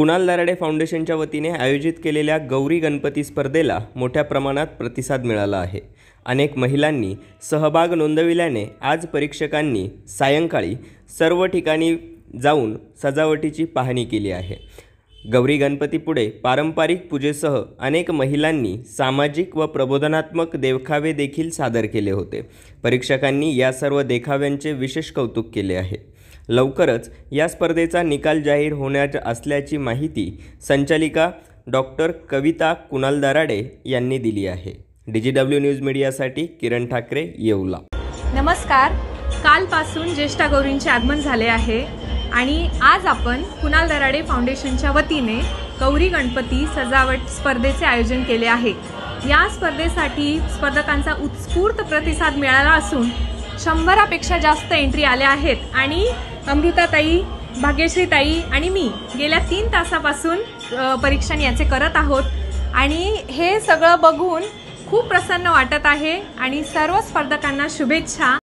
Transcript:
कुणाल दराडे फाउंडेशनच्या वतीने आयोजित केलेल्या गौरी गणपती स्पर्धेला मोठ्या प्रमाणात प्रतिसाद मिळाला आहे। अनेक महिलांनी सहभाग नोंदविल्याने आज परीक्षकांनी सायंकाळी सर्व ठिकाणी जाऊन सजावटीची पाहणी केली आहे। गौरी गणपतीपुढे पारंपरिक पूजेसह अनेक महिलांनी सामाजिक व प्रबोधनात्मक देखावे देखील सादर केले होते। परीक्षकांनी या सर्व देखाव्यांचे विशेष कौतुक केले आहे। लवकरच या स्पर्धेचा निकाल जाहीर होणार असल्याची माहिती संचालिका डॉक्टर कविता कुणाल दराडे यांनी दिली आहे। DGW न्यूज मीडियासाठी किरण ठाकरे, येवला। नमस्कार। कालपासून ज्येष्ठ गौरींचे आगमन झाले आहे आणि आज आपण कुणाल दराडे फाउंडेशनच्या वतीने गौरी गणपती सजावट स्पर्धेचे आयोजन केले आहे। या स्पर्धेसाठी स्पर्धकांचा उत्स्फूर्त प्रतिसाद मिळाला असून 100 पेक्षा जास्त एंट्री आल्या आहेत आणि अमृताताई, भाग्यश्रीताई आणि मी गेल्या 3 तासापासून परीक्षण याचे करत आहोत आणि हे सगळं बघून खूप प्रसन्न वाटत आहे आणि सर्व स्पर्धकांना शुभेच्छा।